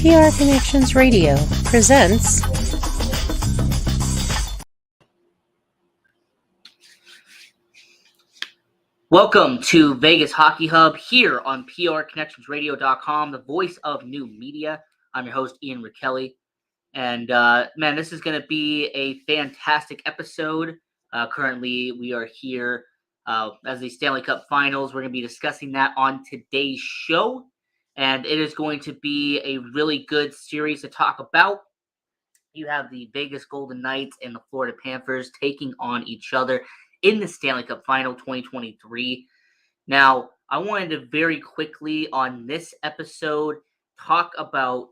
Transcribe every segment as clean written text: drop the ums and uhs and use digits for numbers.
PR Connections Radio presents Welcome to Vegas Hockey Hub here on PRConnectionsRadio.com, the voice of new media. I'm your host, Ian Kelly. And man, this is going to be a fantastic episode. Currently, we are here as the Stanley Cup Finals. We're going to be discussing that on today's show. And it is going to be a really good series to talk about. You have the Vegas Golden Knights and the Florida Panthers taking on each other in the Stanley Cup Final 2023. Now, I wanted to very quickly on this episode talk about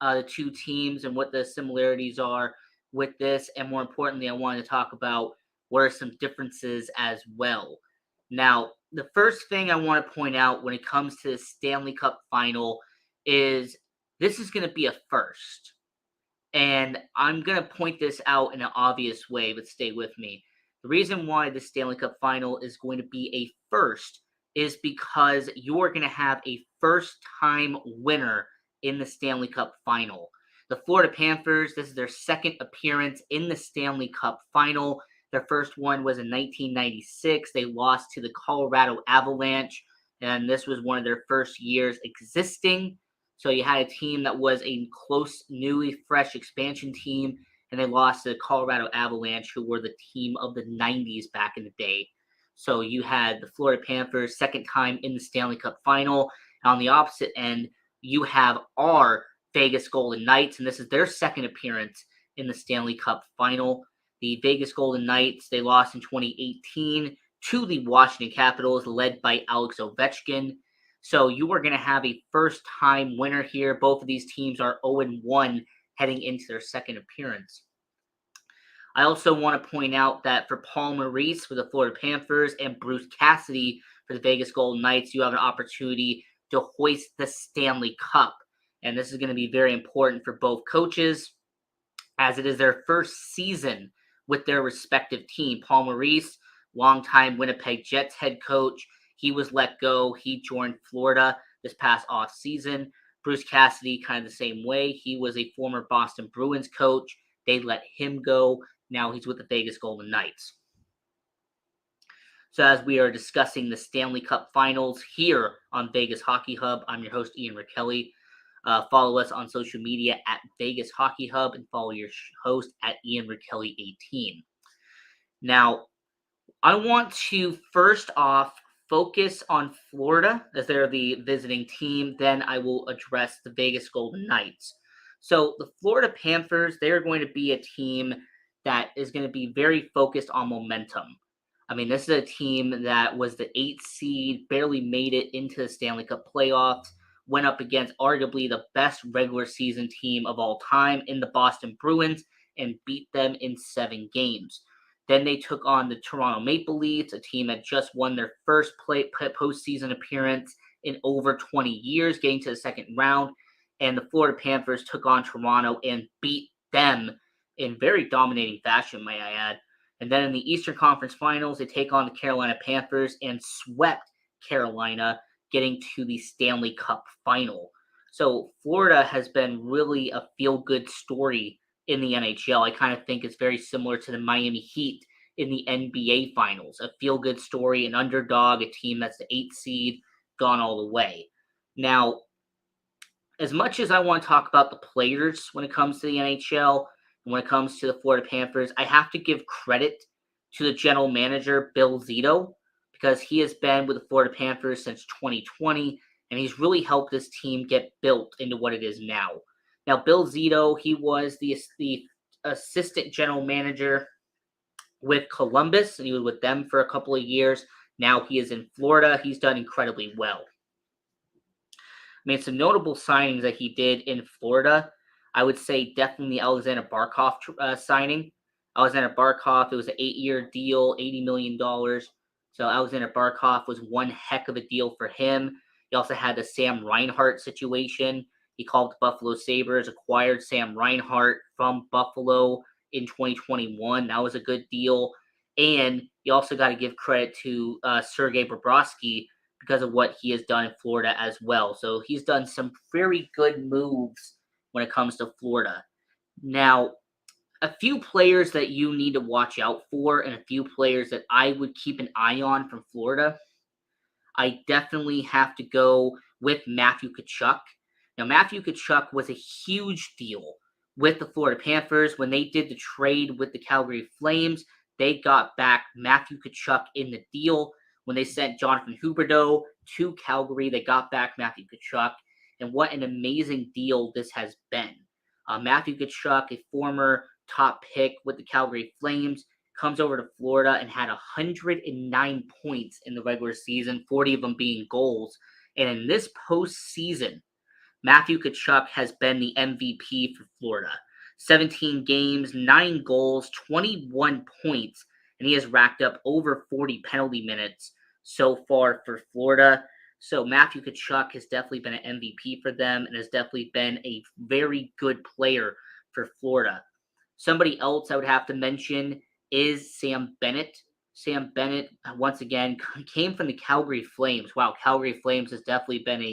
the two teams and what the similarities are with this. And more importantly, I wanted to talk about what are some differences as well. Now, the first thing I want to point out when it comes to the Stanley Cup Final is this is going to be a first. And I'm going to point this out in an obvious way, but stay with me. The reason why the Stanley Cup Final is going to be a first is because you're going to have a first-time winner in the Stanley Cup Final. The Florida Panthers, this is their second appearance in the Stanley Cup Final. Their first one was in 1996. They lost to the Colorado Avalanche, and this was one of their first years existing. So you had a team that was a close, newly fresh expansion team, and they lost to the Colorado Avalanche, who were the team of the 90s back in the day. So you had the Florida Panthers, second time in the Stanley Cup Final. And on the opposite end, you have our Vegas Golden Knights, and this is their second appearance in the Stanley Cup Final. The Vegas Golden Knights, they lost in 2018 to the Washington Capitals, led by Alex Ovechkin. So you are going to have a first-time winner here. Both of these teams are 0-1 heading into their second appearance. I also want to point out that for Paul Maurice for the Florida Panthers and Bruce Cassidy for the Vegas Golden Knights, you have an opportunity to hoist the Stanley Cup. And this is going to be very important for both coaches as it is their first season with their respective team. Paul Maurice, longtime Winnipeg Jets head coach, he was let go. He joined Florida this past offseason. Bruce Cassidy, kind of the same way. He was a former Boston Bruins coach. They let him go. Now he's with the Vegas Golden Knights. So as we are discussing the Stanley Cup Finals here on Vegas Hockey Hub, I'm your host, Ian Kelly. Follow us on social media at Vegas Hockey Hub and follow your host at Ian Kelly 18. Now, I want to first off focus on Florida as they're the visiting team. Then I will address the Vegas Golden Knights. So the Florida Panthers, they're going to be a team that is going to be very focused on momentum. I mean, this is a team that was the 8th seed, barely made it into the Stanley Cup playoffs, went up against arguably the best regular season team of all time in the Boston Bruins and beat them in 7 games. Then they took on the Toronto Maple Leafs, a team that just won their first postseason appearance in over 20 years, getting to the second round. And the Florida Panthers took on Toronto and beat them in very dominating fashion, may I add. And then in the Eastern Conference Finals, they take on the Carolina Panthers and swept Carolina, getting to the Stanley Cup Final. So Florida has been really a feel-good story in the NHL. I kind of think it's very similar to the Miami Heat in the NBA Finals. A feel-good story, an underdog, a team that's the 8th seed, gone all the way. Now, as much as I want to talk about the players when it comes to the NHL, and when it comes to the Florida Panthers, I have to give credit to the general manager, Bill Zito, because he has been with the Florida Panthers since 2020, and he's really helped this team get built into what it is now. Now, Bill Zito, he was the assistant general manager with Columbus, and he was with them for a couple of years. Now he is in Florida. He's done incredibly well. I mean, some notable signings that he did in Florida, I would say definitely the Alexander Barkov signing. Alexander Barkov, it was an 8-year deal, $80 million. So Alexander Barkov was one heck of a deal for him. He also had the Sam Reinhart situation. He called the Buffalo Sabres, acquired Sam Reinhart from Buffalo in 2021. That was a good deal. And you also got to give credit to Sergei Bobrovsky because of what he has done in Florida as well. So he's done some very good moves when it comes to Florida. Now, a few players that you need to watch out for, and a few players that I would keep an eye on from Florida. I definitely have to go with Matthew Tkachuk. Now, Matthew Tkachuk was a huge deal with the Florida Panthers. When they did the trade with the Calgary Flames, they got back Matthew Tkachuk in the deal. When they sent Jonathan Huberdeau to Calgary, they got back Matthew Tkachuk. And what an amazing deal this has been. Matthew Tkachuk, a former top pick with the Calgary Flames, comes over to Florida and had 109 points in the regular season, 40 of them being goals. And in this postseason, Matthew Tkachuk has been the MVP for Florida. 17 games, 9 goals, 21 points, and he has racked up over 40 penalty minutes so far for Florida. So Matthew Tkachuk has definitely been an MVP for them and has definitely been a very good player for Florida. Somebody else I would have to mention is Sam Bennett. Sam Bennett, once again, came from the Calgary Flames. Wow, Calgary Flames has definitely been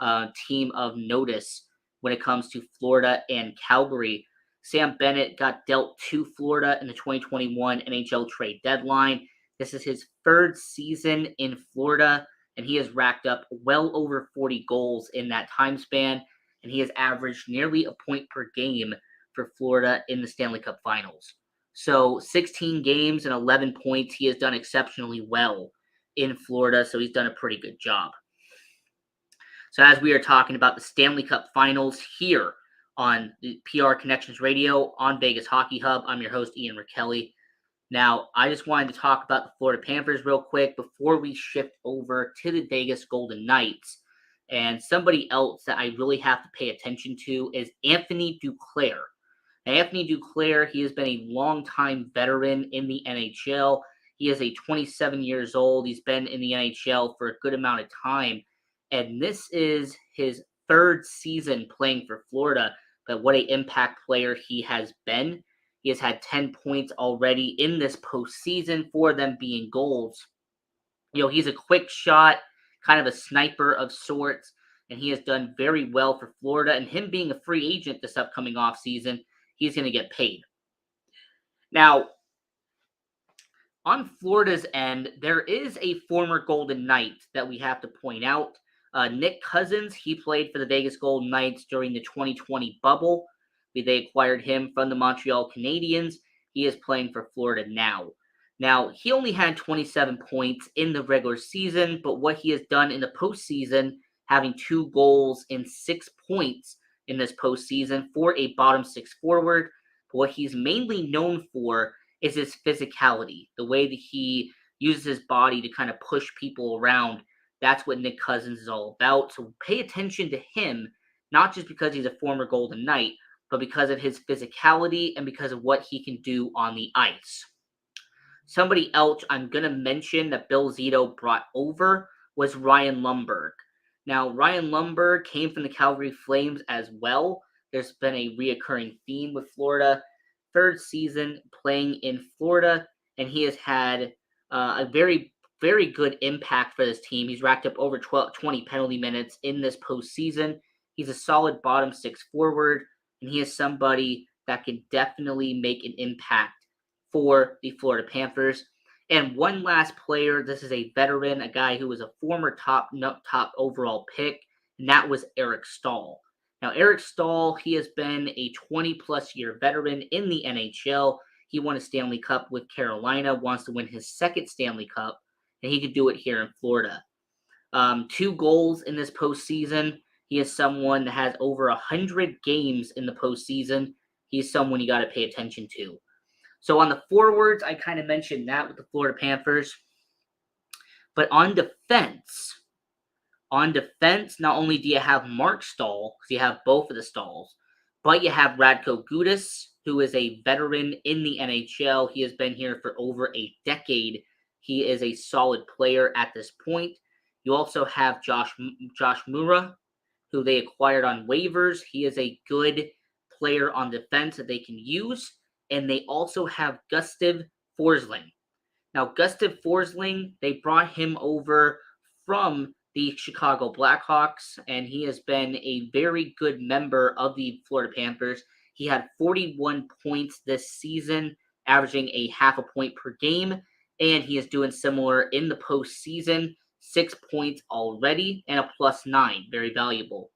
a team of notice when it comes to Florida and Calgary. Sam Bennett got dealt to Florida in the 2021 NHL trade deadline. This is his third season in Florida, and he has racked up well over 40 goals in that time span, and he has averaged nearly a point per game for Florida in the Stanley Cup Finals. So 16 games and 11 points. He has done exceptionally well in Florida, so he's done a pretty good job. So as we are talking about the Stanley Cup Finals here on the PR Connections Radio on Vegas Hockey Hub, I'm your host, Ian Rakelli. Now, I just wanted to talk about the Florida Panthers real quick before we shift over to the Vegas Golden Knights. And somebody else that I really have to pay attention to is Anthony Duclair. Now, Anthony Duclair, he has been a longtime veteran in the NHL. He is a 27 years old. He's been in the NHL for a good amount of time. And this is his third season playing for Florida. But what an impact player he has been. He has had 10 points already in this postseason, for them being goals. You know, he's a quick shot, kind of a sniper of sorts, and he has done very well for Florida. And him being a free agent this upcoming offseason, he's going to get paid. Now, on Florida's end, there is a former Golden Knight that we have to point out. Nick Cousins, he played for the Vegas Golden Knights during the 2020 bubble. They acquired him from the Montreal Canadiens. He is playing for Florida now. Now, he only had 27 points in the regular season, but what he has done in the postseason, having 2 goals and 6 points in this postseason for a bottom 6 forward, but what he's mainly known for is his physicality, the way that he uses his body to kind of push people around. That's what Nick Cousins is all about. So pay attention to him, not just because he's a former Golden Knight, but because of his physicality and because of what he can do on the ice. Somebody else I'm going to mention that Bill Zito brought over was Ryan Lundberg. Now, Ryan Lundberg came from the Calgary Flames as well. There's been a reoccurring theme with Florida. Third season playing in Florida, and he has had a very, very good impact for this team. He's racked up over 20 penalty minutes in this postseason. He's a solid bottom 6 forward, and he is somebody that can definitely make an impact for the Florida Panthers. And one last player, this is a veteran, a guy who was a former top overall pick, and that was Eric Staal. Now, Eric Staal, he has been a 20-plus year veteran in the NHL. He won a Stanley Cup with Carolina, wants to win his second Stanley Cup, and he could do it here in Florida. 2 goals in this postseason. He is someone that has over 100 games in the postseason. He's someone you got to pay attention to. So on the forwards, I kind of mentioned that with the Florida Panthers. But on defense, not only do you have Mark Staal, because you have both of the Staals, but you have Radko Gudas, who is a veteran in the NHL. He has been here for over a decade. He is a solid player at this point. You also have Josh Mura, who they acquired on waivers. He is a good player on defense that they can use. And they also have Gustav Forsling. Now, Gustav Forsling, they brought him over from the Chicago Blackhawks, and he has been a very good member of the Florida Panthers. He had 41 points this season, averaging a half a point per game, and he is doing similar in the postseason. 6 points already and a +9, very valuable.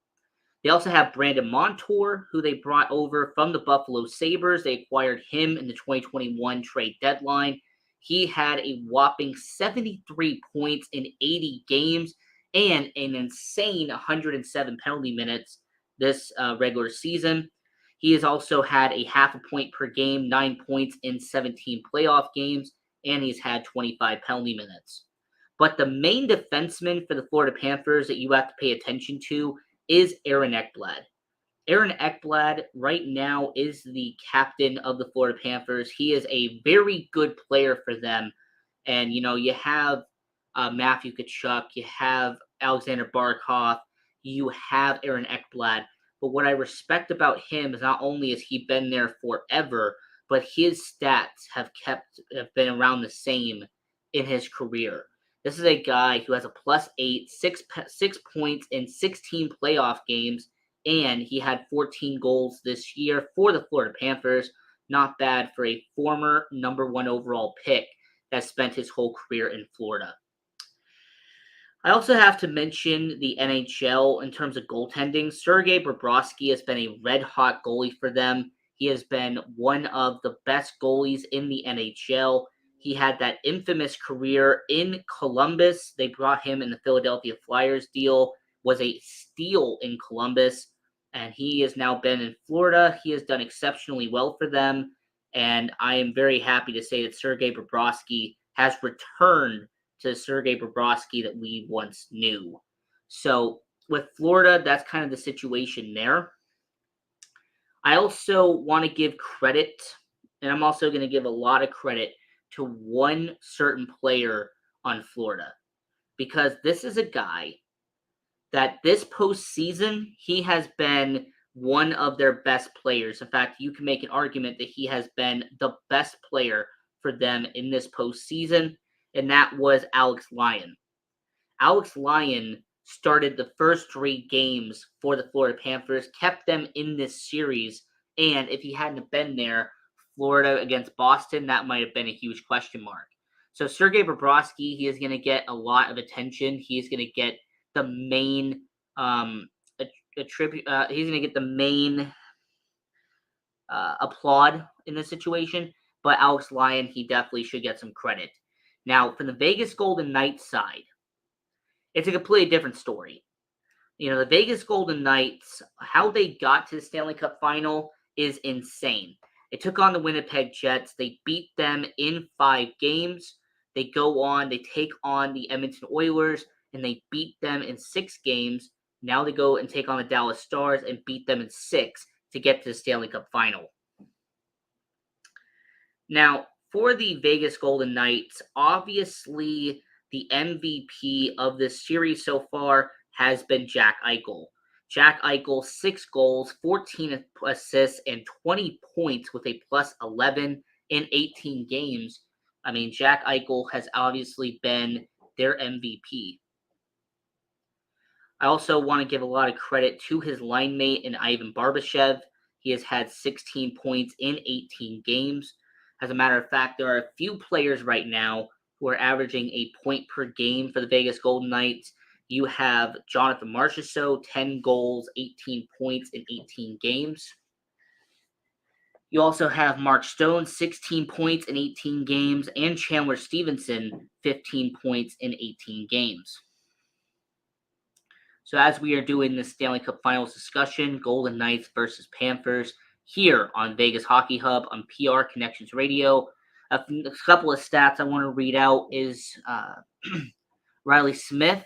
They also have Brandon Montour, who they brought over from the Buffalo Sabres. They acquired him in the 2021 trade deadline. He had a whopping 73 points in 80 games and an insane 107 penalty minutes this regular season. He has also had a half a point per game, 9 points in 17 playoff games, and he's had 25 penalty minutes. But the main defenseman for the Florida Panthers that you have to pay attention to is Aaron Ekblad. Aaron Ekblad right now is the captain of the Florida Panthers. He is a very good player for them. And, you have Matthew Tkachuk, you have Alexander Barkov, you have Aaron Ekblad. But what I respect about him is not only has he been there forever, but his stats have been around the same in his career. This is a guy who has a +8, 6 points in 16 playoff games, and he had 14 goals this year for the Florida Panthers. Not bad for a former #1 overall pick that spent his whole career in Florida. I also have to mention the NHL in terms of goaltending. Sergei Bobrovsky has been a red-hot goalie for them. He has been one of the best goalies in the NHL. He had that infamous career in Columbus. They brought him in the Philadelphia Flyers deal, was a steal in Columbus, and he has now been in Florida. He has done exceptionally well for them, and I am very happy to say that Sergei Bobrovsky has returned to Sergei Bobrovsky that we once knew. So with Florida, that's kind of the situation there. I also want to give credit, and I'm also going to give a lot of credit to one certain player on Florida, because this is a guy that this postseason, he has been one of their best players. In fact, you can make an argument that he has been the best player for them in this postseason, and that was Alex Lyon. Alex Lyon started the first 3 games for the Florida Panthers, kept them in this series, and if he hadn't been there, Florida against Boston, that might have been a huge question mark. So Sergei Bobrovsky, he is going to get a lot of attention. He is going to get the main he's going to get the main applaud in this situation. But Alex Lyon, he definitely should get some credit. Now, for the Vegas Golden Knights side, it's a completely different story. The Vegas Golden Knights, how they got to the Stanley Cup final is insane. They took on the Winnipeg Jets. They beat them in 5 games. They go on, they take on the Edmonton Oilers, and they beat them in 6 games. Now they go and take on the Dallas Stars and beat them in 6 to get to the Stanley Cup final. Now, for the Vegas Golden Knights, obviously the MVP of this series so far has been Jack Eichel. Jack Eichel, 6 goals, 14 assists, and 20 points with a +11 in 18 games. I mean, Jack Eichel has obviously been their MVP. I also want to give a lot of credit to his line mate in Ivan Barbashev. He has had 16 points in 18 games. As a matter of fact, there are a few players right now who are averaging a point per game for the Vegas Golden Knights. You have Jonathan Marchessault, 10 goals, 18 points in 18 games. You also have Mark Stone, 16 points in 18 games, and Chandler Stevenson, 15 points in 18 games. So as we are doing this Stanley Cup Finals discussion, Golden Knights versus Panthers, here on Vegas Hockey Hub on PR Connections Radio, a couple of stats I want to read out is Riley Smith,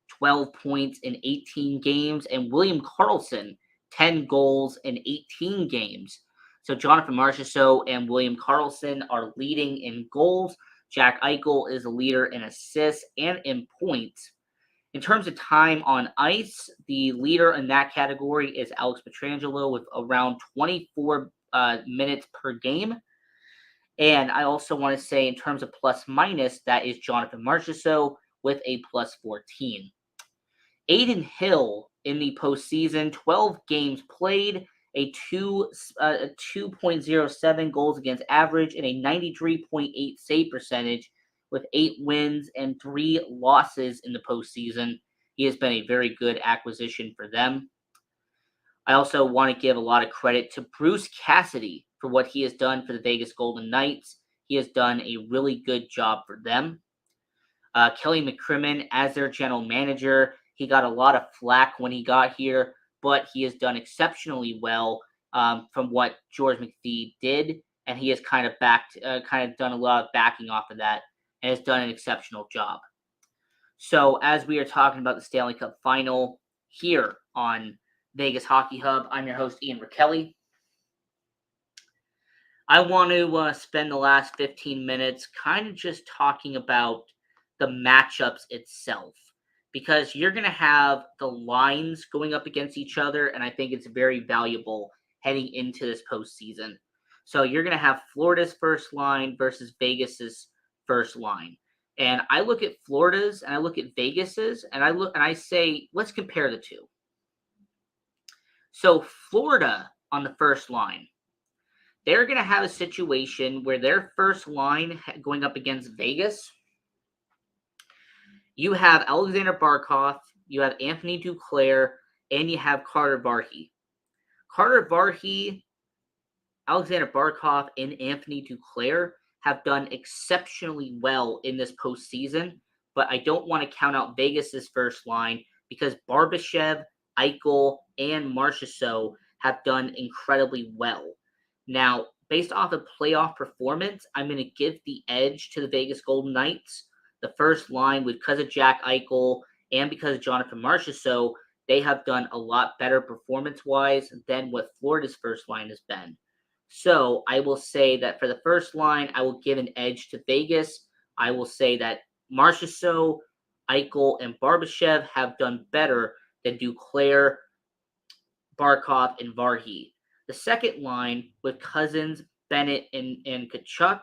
12 points in 18 games, and William Karlsson, 10 goals in 18 games. So Jonathan Marchessault and William Karlsson are leading in goals. Jack Eichel is a leader in assists and in points. In terms of time on ice, the leader in that category is Alex Pietrangelo with around 24 minutes per game. And I also want to say in terms of plus minus, that is Jonathan Marchessault with a plus 14. Aiden Hill in the postseason, 12 games played, a 2.07 goals against average, and a 93.8 save percentage with 8 wins and 3 losses in the postseason. He has been a very good acquisition for them. I also want to give a lot of credit to Bruce Cassidy for what he has done for the Vegas Golden Knights. He has done a really good job for them. Kelly McCrimmon as their general manager. He got a lot of flack when he got here, but he has done exceptionally well from what George McPhee did, and he has kind of done a lot of backing off of that, and has done an exceptional job. So as we are talking about the Stanley Cup Final here on Vegas Hockey Hub, I'm your host Ian Rakelli. I want to spend the last 15 minutes kind of just talking about the matchups itself, because you're going to have the lines going up against each other, and I think it's very valuable heading into this postseason. So you're going to have Florida's first line versus Vegas's first line. And I look at Florida's and I look at Vegas's, and I say, let's compare the two. So Florida on the first line, they're going to have a situation where their first line going up against Vegas, you have Alexander Barkov, you have Anthony Duclair, and you have Carter Varhey. Carter Varhey, Alexander Barkov, and Anthony Duclair have done exceptionally well in this postseason, but I don't want to count out Vegas's first line because Barbashev, Eichel, and Marchessault have done incredibly well. Now, based off of playoff performance, I'm going to give the edge to the Vegas Golden Knights. The first line, because of Jack Eichel and because of Jonathan Marchessault, they have done a lot better performance-wise than what Florida's first line has been. So I will say that for the first line, I will give an edge to Vegas. I will say that Marchessault, Eichel, and Barbashev have done better than Duclair, Barkov, and Varhey. The second line with Cousins, Bennett, and Tkachuk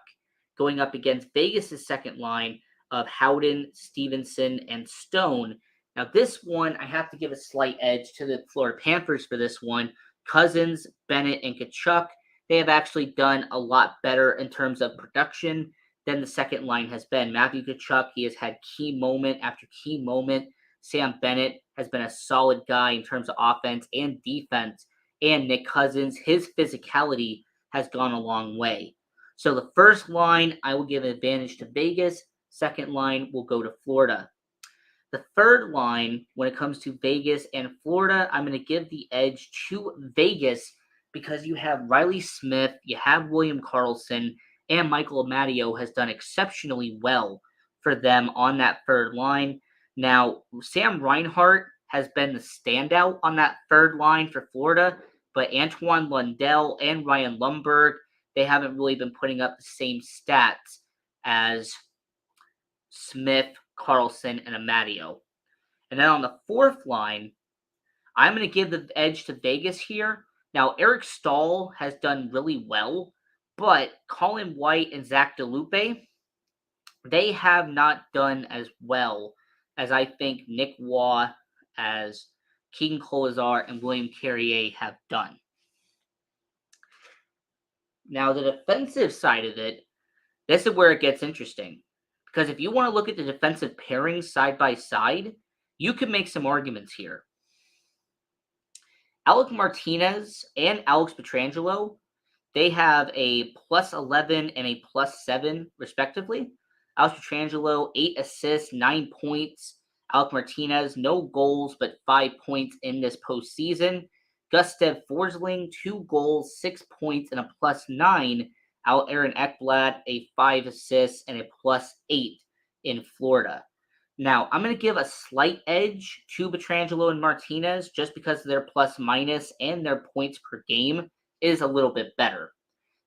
going up against Vegas' second line of Howden, Stevenson, and Stone. Now, this one, I have to give a slight edge to the Florida Panthers for this one. Cousins, Bennett, and Tkachuk, they have actually done a lot better in terms of production than the second line has been. Matthew Tkachuk, he has had key moment after key moment. Sam Bennett has been a solid guy in terms of offense and defense. And Nick Cousins, his physicality has gone a long way. So the first line, I will give an advantage to Vegas. Second line will go to Florida. The third line, when it comes to Vegas and Florida, I'm going to give the edge to Vegas because you have Riley Smith, you have William Karlsson, and Michael Amadio has done exceptionally well for them on that third line. Now, Sam Reinhart has been the standout on that third line for Florida, but Antoine Lundell and Ryan Lundberg, they haven't really been putting up the same stats as Smith, Karlsson, and Amadio. And then on the fourth line, I'm going to give the edge to Vegas here. Now, Eric Stahl has done really well, but Colin White and Zach DeLupe, they have not done as well as I think Nick Waugh, as Keegan Kolazar, and William Carrier have done. Now, the defensive side of it, this is where it gets interesting. Because if you want to look at the defensive pairings side by side, you can make some arguments here. Alec Martinez and Alex Pietrangelo, they have a plus 11 and a plus 7, respectively. Alex Pietrangelo, 8 assists, 9 points. Alec Martinez, no goals, but 5 points in this postseason. Gustav Forsling, 2 goals, 6 points, and a plus 9. Aaron Ekblad, a 5 assists, and a plus 8 in Florida. Now, I'm going to give a slight edge to Pietrangelo and Martinez just because their plus minus and their points per game is a little bit better.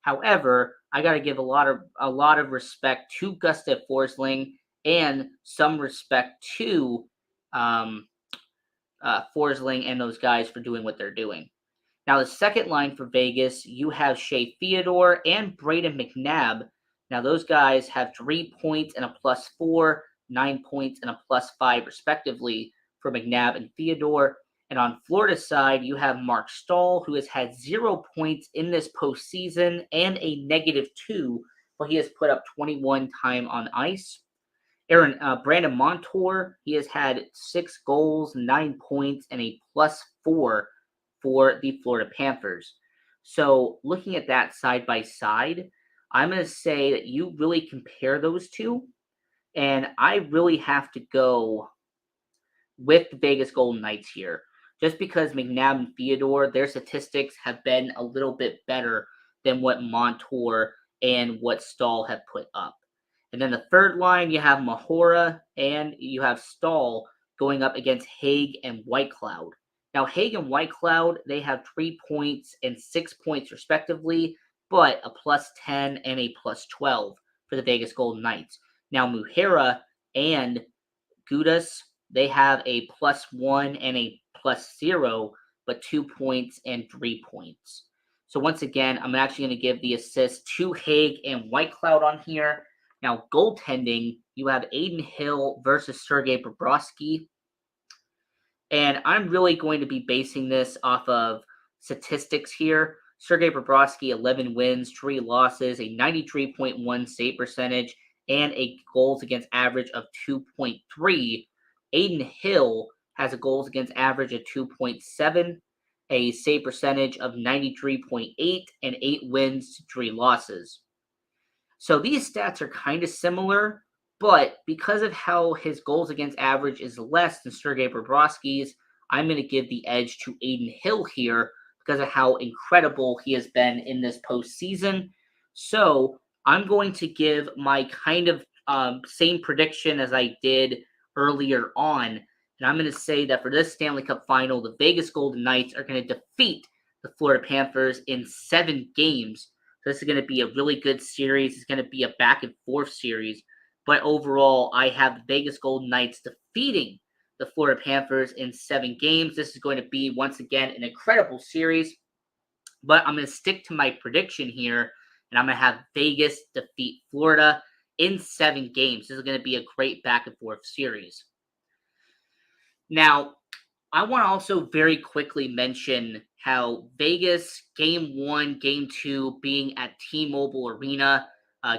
However, I got to give a lot of respect to Gustav Forsling and some respect to Forsling and those guys for doing what they're doing. Now, the second line for Vegas, you have Shea Theodore and Braden McNabb. Now, those guys have 3 points and a plus 4. 9 points and a +5 respectively for McNabb and Theodore. And on Florida's side, you have Mark Stahl, who has had 0 points in this postseason and a -2, but he has put up 21 time on ice. Brandon Montour, he has had 6 goals, 9 points, and a +4 for the Florida Panthers. So looking at that side by side, I'm going to say that you really compare those two, and I really have to go with the Vegas Golden Knights here, just because McNabb and Theodore, their statistics have been a little bit better than what Montour and what Stahl have put up. And then the third line, you have Mahora and you have Stahl going up against Haig and Whitecloud. Now, Haig and Whitecloud, they have 3 points and 6 points respectively, but a +10 and a +12 for the Vegas Golden Knights. Now, Muhera and Gudas, they have a +1 and a +0, but 2 points and 3 points. So once again, I'm actually going to give the assist to Haig and Whitecloud on here. Now, goaltending, you have Aiden Hill versus Sergei Bobrovsky. And I'm really going to be basing this off of statistics here. Sergei Bobrovsky, 11 wins, 3 losses, a 93.1 save percentage, and a goals against average of 2.3. Aiden Hill has a goals against average of 2.7, a save percentage of 93.8, and 8 wins to 3 losses. So these stats are kind of similar, but because of how his goals against average is less than Sergei Bobrovsky's, I'm going to give the edge to Aiden Hill here because of how incredible he has been in this postseason. So I'm going to give my kind of same prediction as I did earlier on. And I'm going to say that for this Stanley Cup final, the Vegas Golden Knights are going to defeat the Florida Panthers in 7 games. So this is going to be a really good series. It's going to be a back and forth series. But overall, I have the Vegas Golden Knights defeating the Florida Panthers in 7 games. This is going to be, once again, an incredible series. But I'm going to stick to my prediction here, and I'm going to have Vegas defeat Florida in 7 games. This is going to be a great back and forth series. Now, I want to also very quickly mention how Vegas Game 1, Game 2 being at T-Mobile Arena.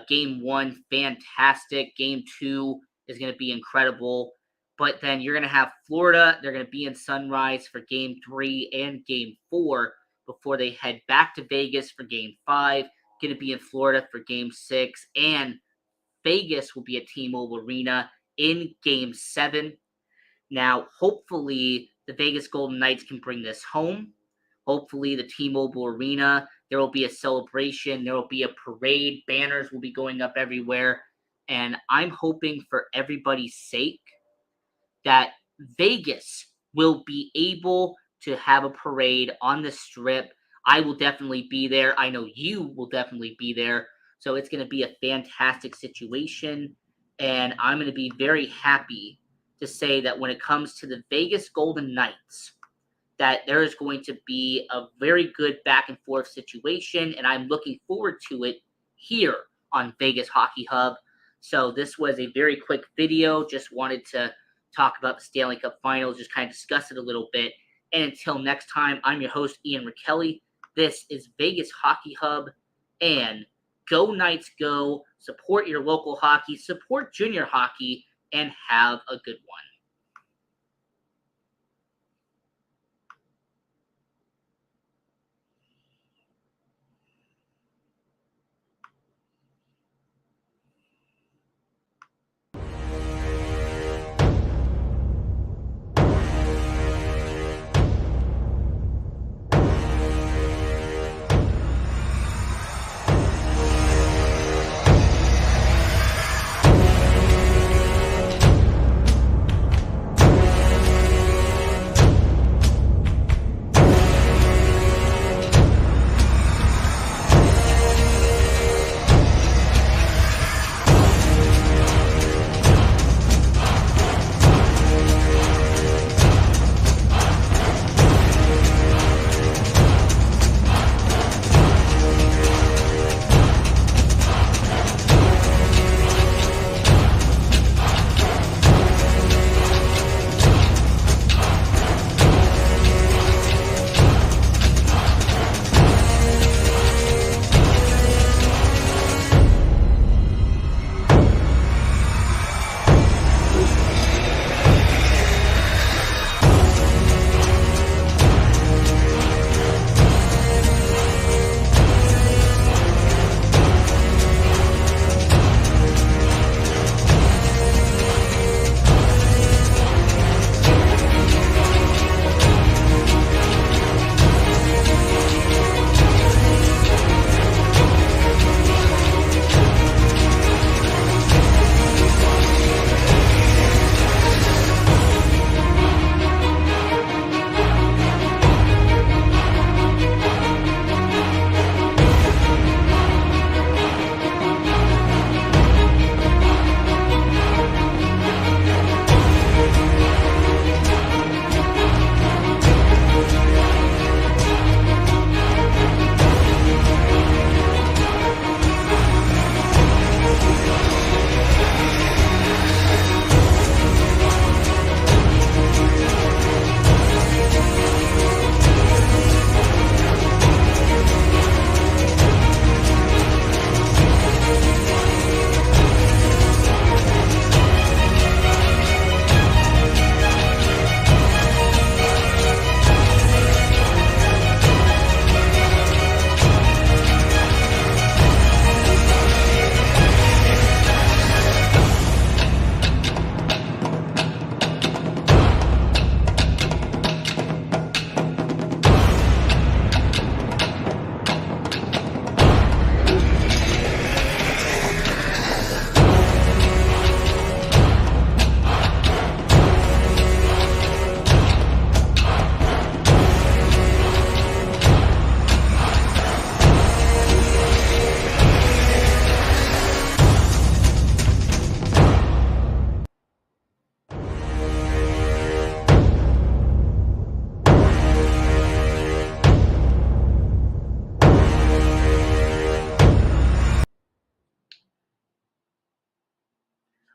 Game 1, fantastic. Game 2 is going to be incredible. But then you're going to have Florida. They're going to be in Sunrise for Game 3 and Game 4 before they head back to Vegas for Game 5. Going to be in Florida for Game 6. And Vegas will be at T-Mobile Arena in Game 7. Now, hopefully, the Vegas Golden Knights can bring this home. Hopefully, the T-Mobile Arena, there will be a celebration. There will be a parade. Banners will be going up everywhere. And I'm hoping for everybody's sake that Vegas will be able to have a parade on the Strip. I will definitely be there. I know you will definitely be there. So it's going to be a fantastic situation. And I'm going to be very happy to say that when it comes to the Vegas Golden Knights, that there is going to be a very good back and forth situation, and I'm looking forward to it here on Vegas Hockey Hub. So this was a very quick video. Just wanted to talk about the Stanley Cup Finals, just kind of discuss it a little bit. And until next time, I'm your host, Ian Kelly. This is Vegas Hockey Hub, and go Knights go. Support your local hockey, support junior hockey, and have a good one.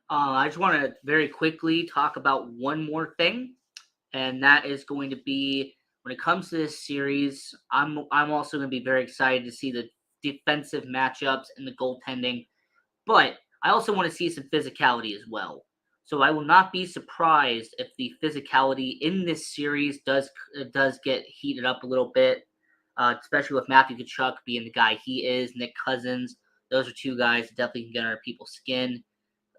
I just want to very quickly talk about one more thing, and that is going to be when it comes to this series. I'm also going to be very excited to see the defensive matchups and the goaltending, but I also want to see some physicality as well. So I will not be surprised if the physicality in this series does get heated up a little bit, especially with Matthew Tkachuk being the guy he is, Nick Cousins. Those are two guys that definitely can get under people's skin.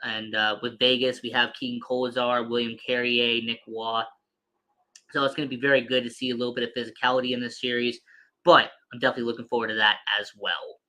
And with Vegas, we have Keegan Kolazar, William Carrier, Nick Waugh. So it's going to be very good to see a little bit of physicality in this series. But I'm definitely looking forward to that as well.